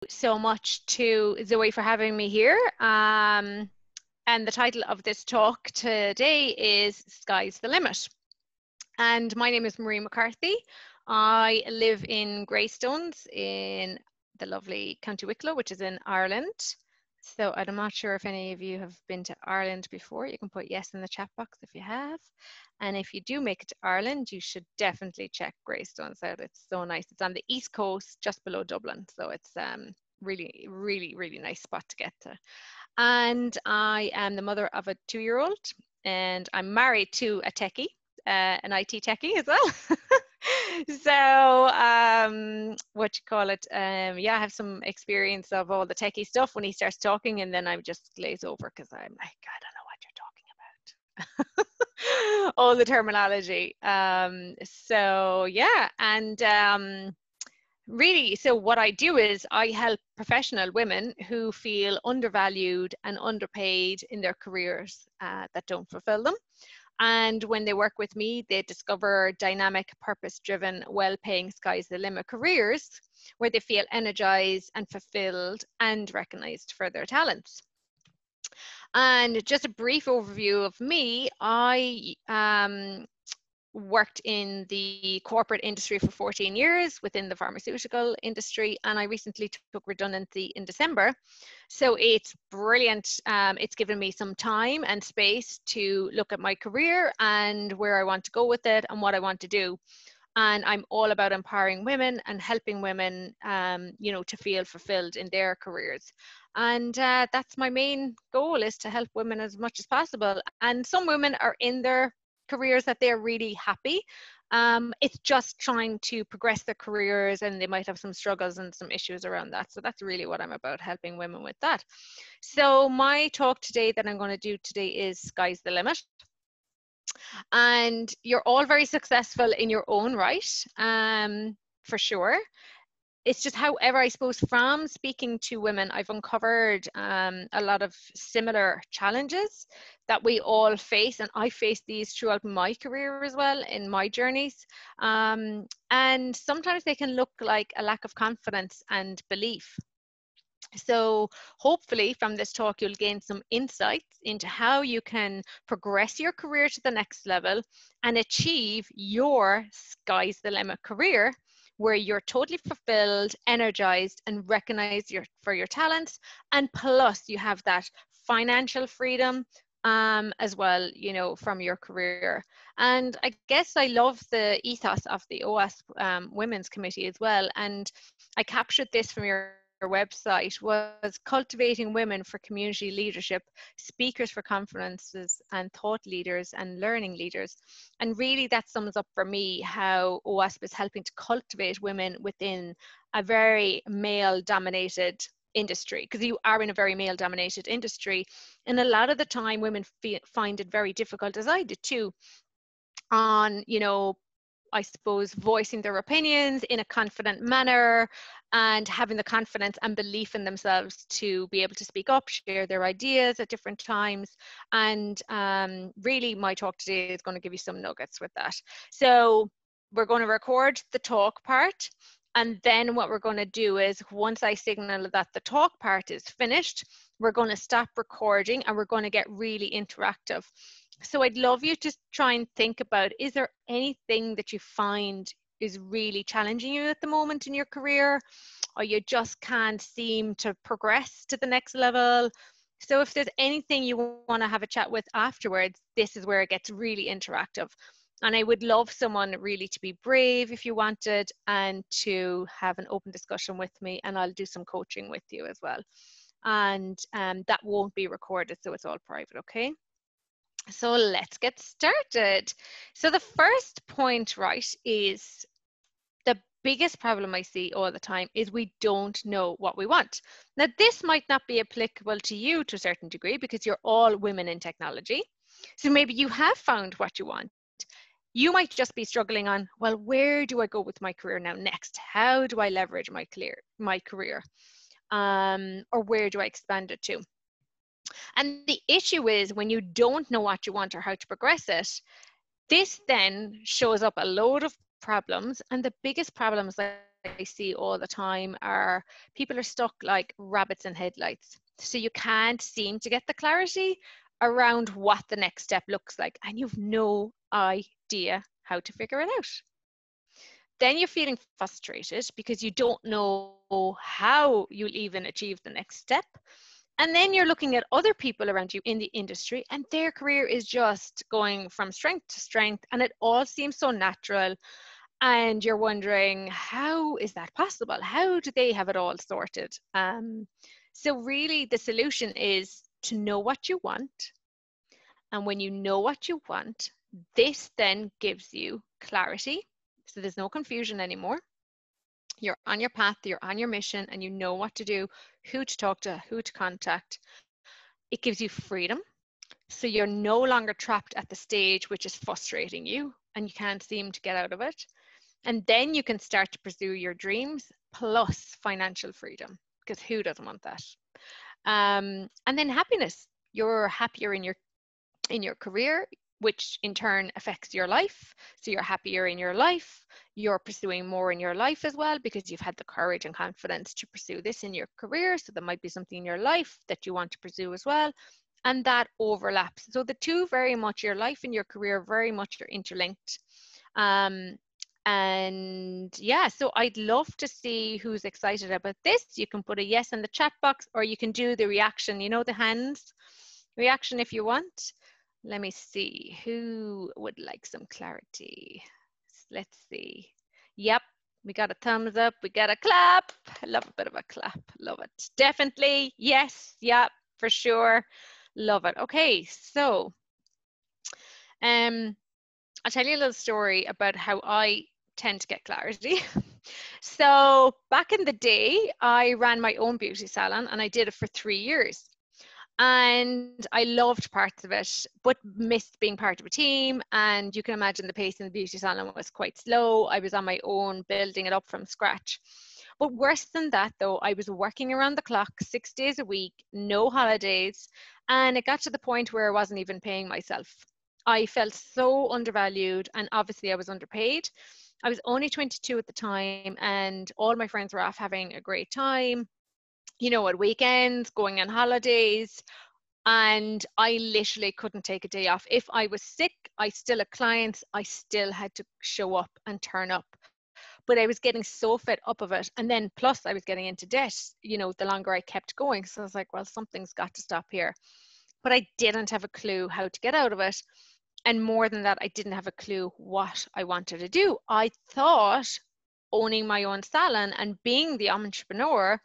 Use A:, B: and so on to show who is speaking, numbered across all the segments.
A: so much to Zoe for having me here. And the title of this talk today is Sky's the Limit. And my name is Marie McCarthy. I live in Greystones in the lovely County Wicklow, which is in Ireland. So I'm not sure if any of you have been to Ireland before. You can put yes in the chat box if you have. And if you do make it to Ireland, you should definitely check Greystones out. It's so nice. It's on the east coast, just below Dublin. So it's really, really, really nice spot to get to. And I am the mother of a 2-year-old, and I'm married to a techie, an IT techie as well. So what you call it, yeah, I have some experience of all the techie stuff when he starts talking, and then I just glaze over because I'm like, I don't know what you're talking about. All the terminology. So yeah, and really, so what I do is I help professional women who feel undervalued and underpaid in their careers that don't fulfill them. And when they work with me, they discover dynamic, purpose-driven, well-paying sky's the limit careers where they feel energized and fulfilled and recognized for their talents. And just a brief overview of me, I worked in the corporate industry for 14 years within the pharmaceutical industry, and I recently took redundancy in December. So it's brilliant. It's given me some time and space to look at my career and where I want to go with it and what I want to do. And I'm all about empowering women and helping women, you know, to feel fulfilled in their careers. And that's my main goal, is to help women as much as possible. And some women are in their careers that they're really happy. It's just trying to progress their careers, and they might have some struggles and some issues around that. So that's really what I'm about, helping women with that. So my talk today that I'm going to do today is Sky's the Limit. And you're all very successful in your own right, for sure. It's just, however, I suppose from speaking to women, I've uncovered a lot of similar challenges that we all face, and I faced these throughout my career as well in my journeys. And sometimes they can look like a lack of confidence and belief. So hopefully from this talk, you'll gain some insights into how you can progress your career to the next level and achieve your sky's the limit career, where you're totally fulfilled, energized, and recognized for your talents. And plus you have that financial freedom as well, you know, from your career. And I guess I love the ethos of the OWASP Women's Committee as well. And I captured this from your website, was cultivating women for community leadership, speakers for conferences, and thought leaders and learning leaders. And really that sums up for me how OWASP is helping to cultivate women within a very male dominated industry, because you are in a very male dominated industry, and a lot of the time women find it very difficult, as I did too, on, you know, I suppose voicing their opinions in a confident manner and having the confidence and belief in themselves to be able to speak up, share their ideas at different times. And really my talk today is going to give you some nuggets with that. So we're going to record the talk part. And then what we're going to do is, once I signal that the talk part is finished, we're going to stop recording and we're going to get really interactive. So I'd love you to try and think about, is there anything that you find is really challenging you at the moment in your career, or you just can't seem to progress to the next level? So if there's anything you want to have a chat with afterwards, this is where it gets really interactive. And I would love someone really to be brave if you wanted, and to have an open discussion with me, and I'll do some coaching with you as well. And that won't be recorded, so it's all private, okay? So let's get started. So the first point, right, is the biggest problem I see all the time is we don't know what we want. Now, this might not be applicable to you to a certain degree because you're all women in technology. So maybe you have found what you want. You might just be struggling on, well, where do I go with my career now next? How do I leverage my career? Or where do I expand it to? And the issue is, when you don't know what you want or how to progress it, this then shows up a load of problems. And the biggest problems, like I see all the time are people are stuck like rabbits in headlights. So you can't seem to get the clarity around what the next step looks like, and you've no idea how to figure it out. Then you're feeling frustrated because you don't know how you'll even achieve the next step. And then you're looking at other people around you in the industry, and their career is just going from strength to strength, and it all seems so natural. And you're wondering, how is that possible? How do they have it all sorted? So really the solution is to know what you want. And when you know what you want, this then gives you clarity. So there's no confusion anymore. You're on your path, you're on your mission, and you know what to do, who to talk to, who to contact. It gives you freedom. So you're no longer trapped at the stage which is frustrating you and you can't seem to get out of it. And then you can start to pursue your dreams plus financial freedom, because who doesn't want that? And then happiness. You're happier in your career, which in turn affects your life. So you're happier in your life. You're pursuing more in your life as well, because you've had the courage and confidence to pursue this in your career. So there might be something in your life that you want to pursue as well. And that overlaps. So the two very much, your life and your career, very much are interlinked. And yeah, so I'd love to see who's excited about this. You can put a yes in the chat box, or you can do the reaction, you know, the hands reaction if you want. Let me see who would like some clarity. Let's see. Yep, we got a thumbs up, we got a clap. I love a bit of a clap, love it. Definitely, yes, yep, for sure. Love it. Okay, so I'll tell you a little story about how I tend to get clarity. So back in the day, I ran my own beauty salon and I did it for 3 years. And I loved parts of it, but missed being part of a team. And you can imagine the pace in the beauty salon was quite slow. I was on my own, building it up from scratch. But worse than that, though, I was working around the clock, 6 days a week, no holidays. And it got to the point where I wasn't even paying myself. I felt so undervalued, and obviously I was underpaid. I was only 22 at the time, and all my friends were off having a great time, you know, at weekends, going on holidays, and I literally couldn't take a day off. If I was sick, I still had clients, I still had to show up and turn up. But I was getting so fed up of it. And then plus I was getting into debt, you know, the longer I kept going. So I was like, well, something's got to stop here. But I didn't have a clue how to get out of it. And more than that, I didn't have a clue what I wanted to do. I thought owning my own salon and being the entrepreneur,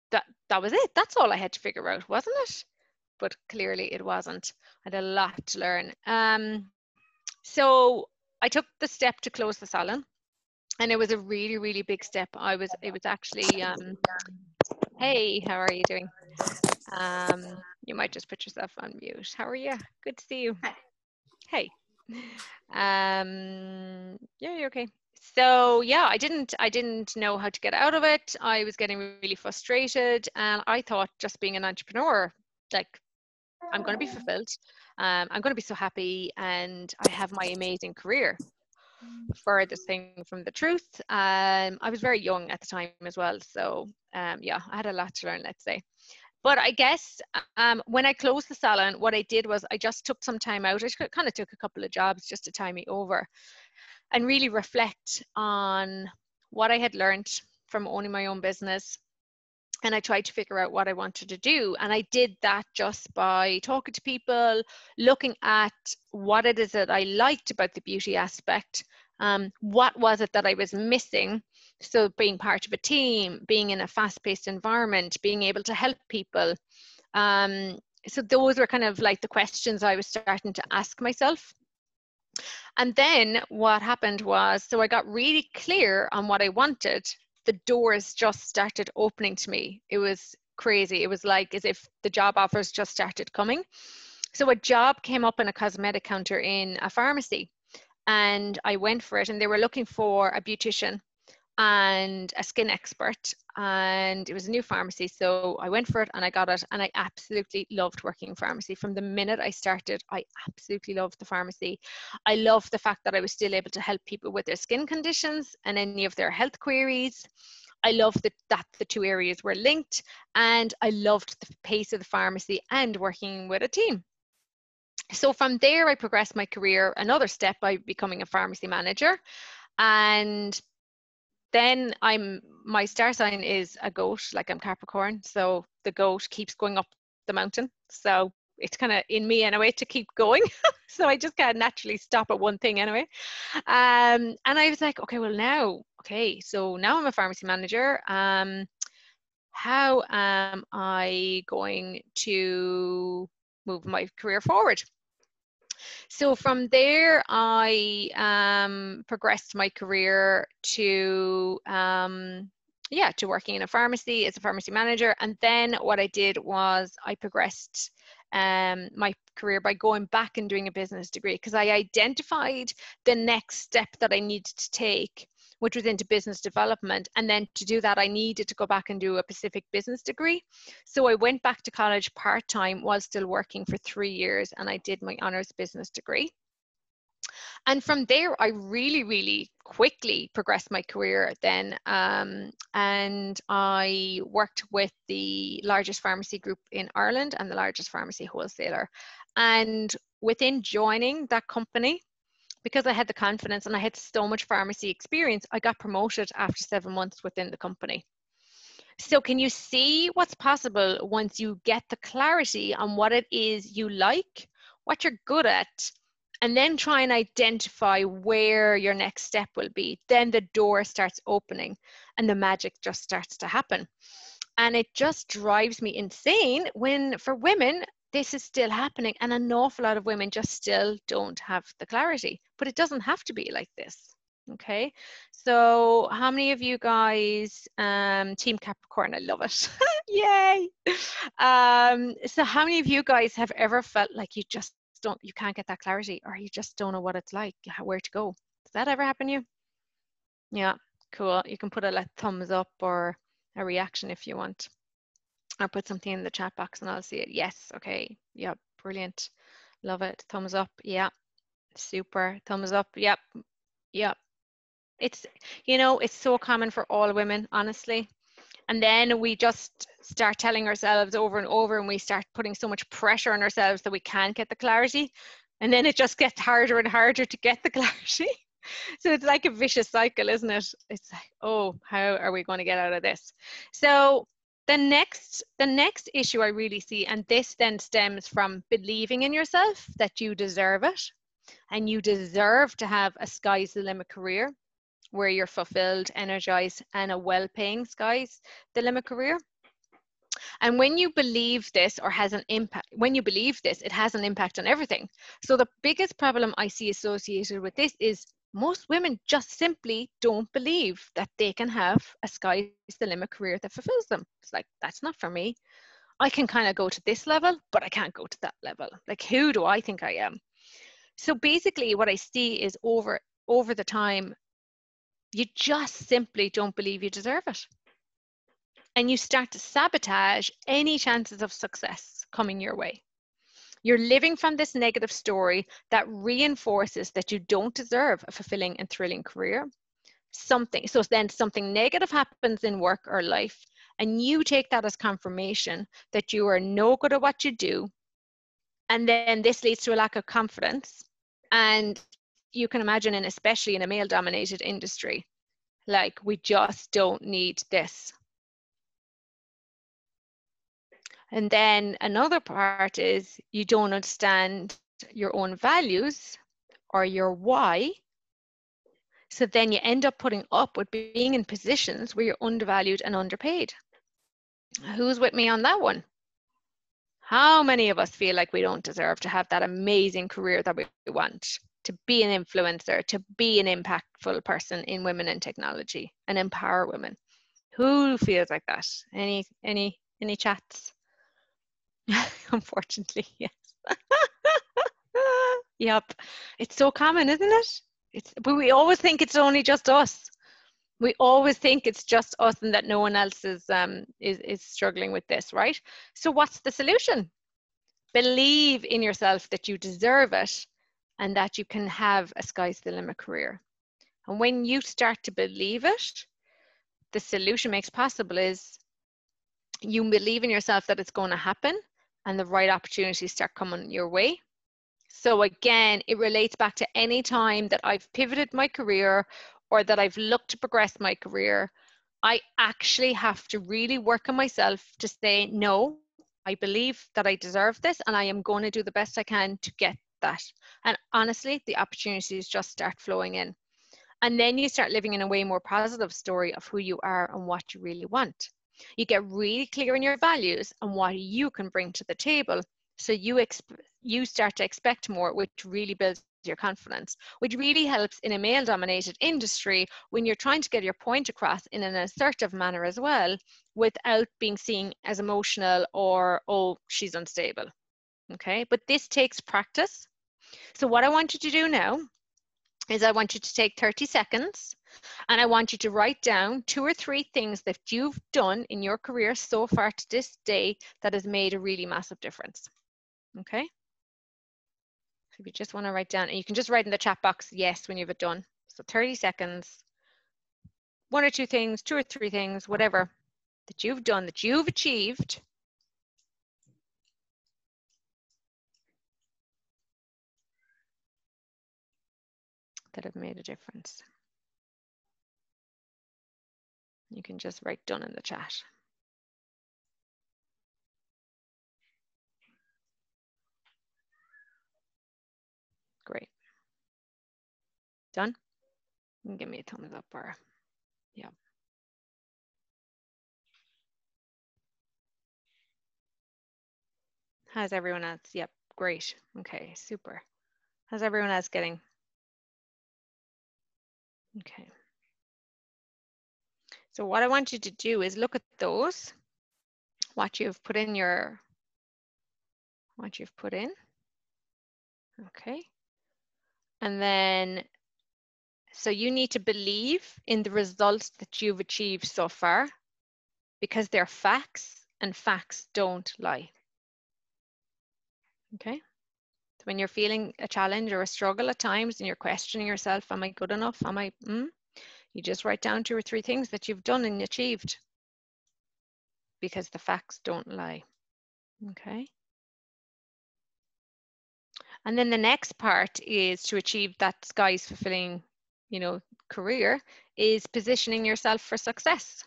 A: that was it. That's all I had to figure out, wasn't it? But clearly it wasn't. I had a lot to learn. So I took the step to close the salon, and it was a really, really big step. It was actually, hey, how are you doing? You might just put yourself on mute. How are you? Good to see you. Hey. Yeah, you're okay. So yeah, I didn't know how to get out of it. I was getting really frustrated, and I thought just being an entrepreneur, like, I'm going to be fulfilled. I'm going to be so happy, and I have my amazing career. Furthest thing from the truth. I was very young at the time as well, so yeah, I had a lot to learn, let's say. But I guess when I closed the salon, what I did was I just took some time out. I kind of took a couple of jobs just to tie me over and really reflect on what I had learned from owning my own business. And I tried to figure out what I wanted to do. And I did that just by talking to people, looking at what it is that I liked about the beauty aspect. What was it that I was missing? So being part of a team, being in a fast-paced environment, being able to help people. So those were kind of like the questions I was starting to ask myself. And then what happened was, so I got really clear on what I wanted. The doors just started opening to me. It was crazy. It was like as if the job offers just started coming. So a job came up in a cosmetic counter in a pharmacy, and I went for it, and they were looking for a beautician and a skin expert. and it was a new pharmacy. So I went for it and I got it, and I absolutely loved working in pharmacy. From the minute I started, I absolutely loved the pharmacy. I loved the fact that I was still able to help people with their skin conditions and any of their health queries. I loved that the two areas were linked, and I loved the pace of the pharmacy and working with a team. So from there, I progressed my career another step by becoming a pharmacy manager. And then my star sign is a goat, like I'm Capricorn. So the goat keeps going up the mountain. So it's kind of in me anyway to keep going. So I just can't naturally stop at one thing anyway. And I was like, okay, so now I'm a pharmacy manager. How am I going to move my career forward? So from there, I progressed my career to to working in a pharmacy as a pharmacy manager. And then what I did was I progressed my career by going back and doing a business degree, because I identified the next step that I needed to take, which was into business development. And then to do that, I needed to go back and do a Pacific business degree. So I went back to college part-time while still working for 3 years, and I did my honors business degree. And from there, I really, really quickly progressed my career then. And I worked with the largest pharmacy group in Ireland and the largest pharmacy wholesaler. And within joining that company, because I had the confidence and I had so much pharmacy experience, I got promoted after 7 months within the company. So can you see what's possible once you get the clarity on what it is you like, what you're good at, and then try and identify where your next step will be? Then the door starts opening and the magic just starts to happen. And it just drives me insane when, for women, this is still happening, and an awful lot of women just still don't have the clarity. But it doesn't have to be like this. Okay, so how many of you guys, Team Capricorn, I love it. Yay. So how many of you guys have ever felt like you can't get that clarity, or you just don't know what it's like, where to go? Does that ever happen to you? Yeah, cool. You can put a thumbs up or a reaction if you want, or put something in the chat box and I'll see it. Yes, okay, yep, brilliant, love it. Thumbs up, yeah, super. Thumbs up, yep, yep. It's, it's so common for all women, honestly. And then we just start telling ourselves over and over, and we start putting so much pressure on ourselves that we can't get the clarity. And then it just gets harder and harder to get the clarity. So it's like a vicious cycle, isn't it? It's like, oh, how are we going to get out of this? So the next issue I really see, and this then stems from believing in yourself that you deserve it, and you deserve to have a sky's the limit career where you're fulfilled, energized, and a well-paying sky's the limit career. And when you believe this, or has an impact, when you believe this, it has an impact on everything. So the biggest problem I see associated with this is most women just simply don't believe that they can have a sky's the limit career that fulfills them. It's like, that's not for me. I can kind of go to this level, but I can't go to that level. Like, who do I think I am? So basically what I see is over the time, you just simply don't believe you deserve it. And you start to sabotage any chances of success coming your way. You're living from this negative story that reinforces that you don't deserve a fulfilling and thrilling career. So then something negative happens in work or life, and you take that as confirmation that you are no good at what you do. And then this leads to a lack of confidence. And you can imagine, and especially in a male-dominated industry, like, we just don't need this. And then another part is you don't understand your own values or your why. So then you end up putting up with being in positions where you're undervalued and underpaid. Who's with me on that one? How many of us feel like we don't deserve to have that amazing career that we want, to be an influencer, to be an impactful person in women in technology and empower women? Who feels like that? Any chats? Unfortunately, yes. Yep. It's so common, isn't it? But we always think it's only just us. We always think it's just us and that no one else is struggling with this, right? So what's the solution? Believe in yourself that you deserve it and that you can have a sky's the limit career. And when you start to believe it, the solution makes possible is you believe in yourself that it's going to happen and the right opportunities start coming your way. So again, it relates back to any time that I've pivoted my career or that I've looked to progress my career. I actually have to really work on myself to say, no, I believe that I deserve this and I am going to do the best I can to get that. And honestly, the opportunities just start flowing in. And then you start living in a way more positive story of who you are and what you really want. You get really clear in your values and what you can bring to the table. So you start to expect more, which really builds your confidence, which really helps in a male-dominated industry when you're trying to get your point across in an assertive manner as well, without being seen as emotional or, oh, she's unstable. Okay, but this takes practice. So what I want you to do now is I want you to take 30 seconds and I want you to write down 2 or 3 things that you've done in your career so far to this day that has made a really massive difference. Okay? So if you just want to write down, and you can just write in the chat box, yes, when you have it done. So 30 seconds, 1 or 2 things, 2 or 3 things, whatever, that you've done, that you've achieved, that have made a difference. You can just write done in the chat. Great. Done? You can give me a thumbs up or, yeah. How's everyone else? Yep, great. Okay, super. How's everyone else getting? Okay. So what I want you to do is look at those, what you've put in what you've put in. Okay. And then, so you need to believe in the results that you've achieved so far because they're facts and facts don't lie. Okay. So when you're feeling a challenge or a struggle at times and you're questioning yourself, am I good enough? Am I, you just write down 2 or 3 things that you've done and achieved because the facts don't lie. Okay. And then the next part is to achieve that sky's fulfilling, career is positioning yourself for success.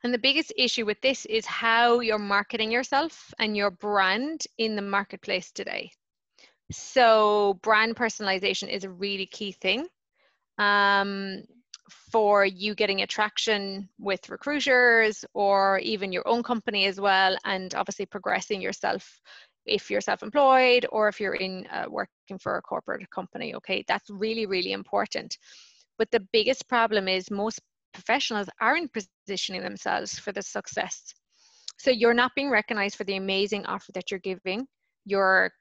A: And the biggest issue with this is how you're marketing yourself and your brand in the marketplace today. So brand personalization is a really key thing for you getting attraction with recruiters or even your own company as well, and obviously progressing yourself if you're self-employed or if you're in working for a corporate company. Okay, that's really, really important. But the biggest problem is most professionals aren't positioning themselves for the success. So you're not being recognized for the amazing offer that you're giving your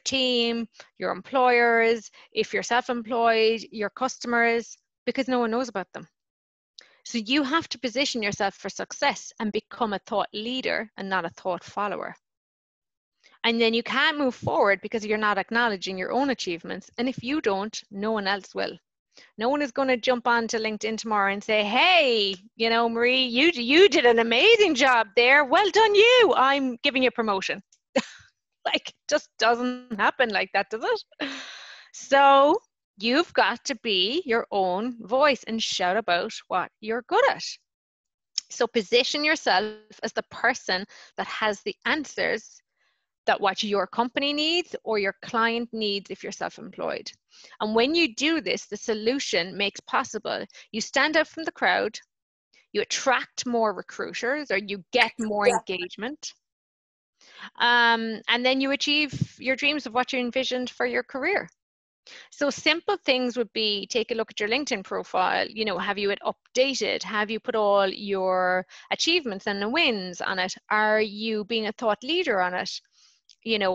A: team, your employers, if you're self-employed, your customers, because no one knows about them. So you have to position yourself for success and become a thought leader and not a thought follower. And then you can't move forward because you're not acknowledging your own achievements. And if you don't, no one else will. No one is going to jump onto LinkedIn tomorrow and say, hey, Marie, you did an amazing job there. Well done you. I'm giving you a promotion. Like, it just doesn't happen like that, does it? So you've got to be your own voice and shout about what you're good at. So position yourself as the person that has the answers that what your company needs or your client needs if you're self-employed. And when you do this, the solution makes possible. You stand out from the crowd, you attract more recruiters or you get more engagement. And then you achieve your dreams of what you envisioned for your career. So simple things would be take a look at your LinkedIn profile. Have you it updated? Have you put all your achievements and the wins on it? Are you being a thought leader on it?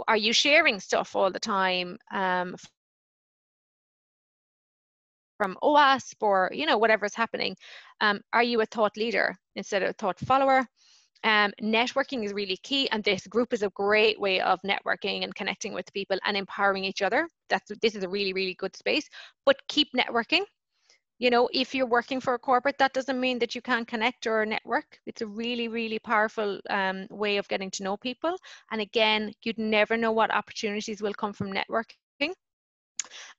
A: Are you sharing stuff all the time from OWASP or, you know, whatever's happening. Are you a thought leader instead of a thought follower? Networking is really key, and this group is a great way of networking and connecting with people and empowering each other. This is a really, really good space, but keep networking. You know, if you're working for a corporate, that doesn't mean that you can't connect or network. It's a really, really powerful way of getting to know people. And again, you'd never know what opportunities will come from networking.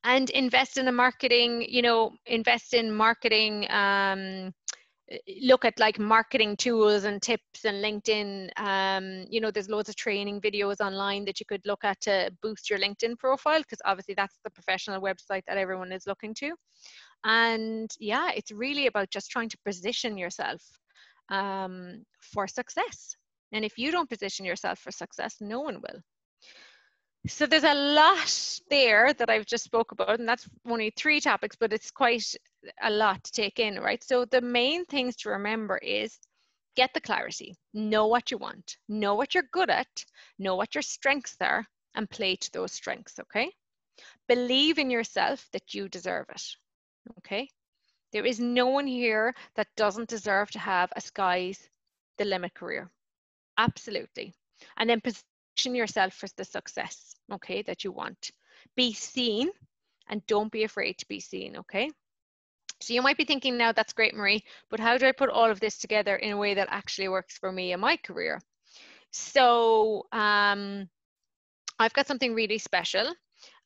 A: And invest in a marketing, you know, invest in marketing, look at like marketing tools and tips and LinkedIn. You know, there's loads of training videos online that you could look at to boost your LinkedIn profile, because obviously that's the professional website that everyone is looking to. And yeah, it's really about just trying to position yourself for success. And if you don't position yourself for success, no one will. So there's a lot there that I've just spoke about, and that's only 3 topics, but it's quite a lot to take in, right? So the main things to remember is get the clarity, know what you want, know what you're good at, know what your strengths are, and play to those strengths, okay? Believe in yourself that you deserve it, okay? There is no one here that doesn't deserve to have a sky's the limit career. Absolutely. And then position yourself for the success, okay, that you want. Be seen, and don't be afraid to be seen, okay? So you might be thinking now, that's great, Marie, but how do I put all of this together in a way that actually works for me and my career? So I've got something really special,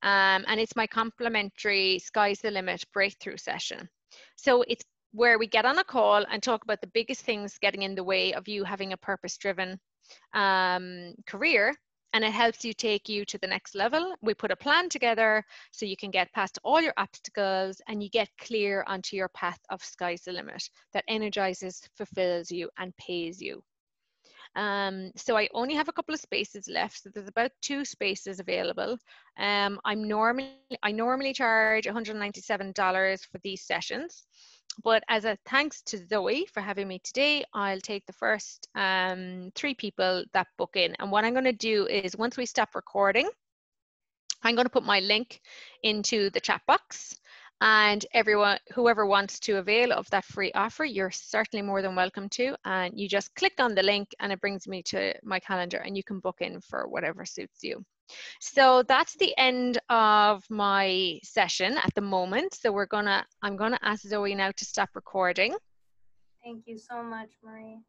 A: and it's my complimentary Sky's the Limit breakthrough session. So it's where we get on a call and talk about the biggest things getting in the way of you having a purpose-driven career, and it helps you take you to the next level. We put a plan together so you can get past all your obstacles and you get clear onto your path of Sky's the Limit that energizes, fulfills you, and pays you. So I only have a couple of spaces left. So there's about 2 spaces available. I normally charge $197 for these sessions, but as a thanks to Zoe for having me today, I'll take the first 3 people that book in. And what I'm going to do is, once we stop recording, I'm going to put my link into the chat box, and whoever wants to avail of that free offer, you're certainly more than welcome to. And you just click on the link and it brings me to my calendar, and you can book in for whatever suits you. So that's the end of my session at the moment. So I'm gonna ask Zoe now to stop recording.
B: Thank you so much, Marie.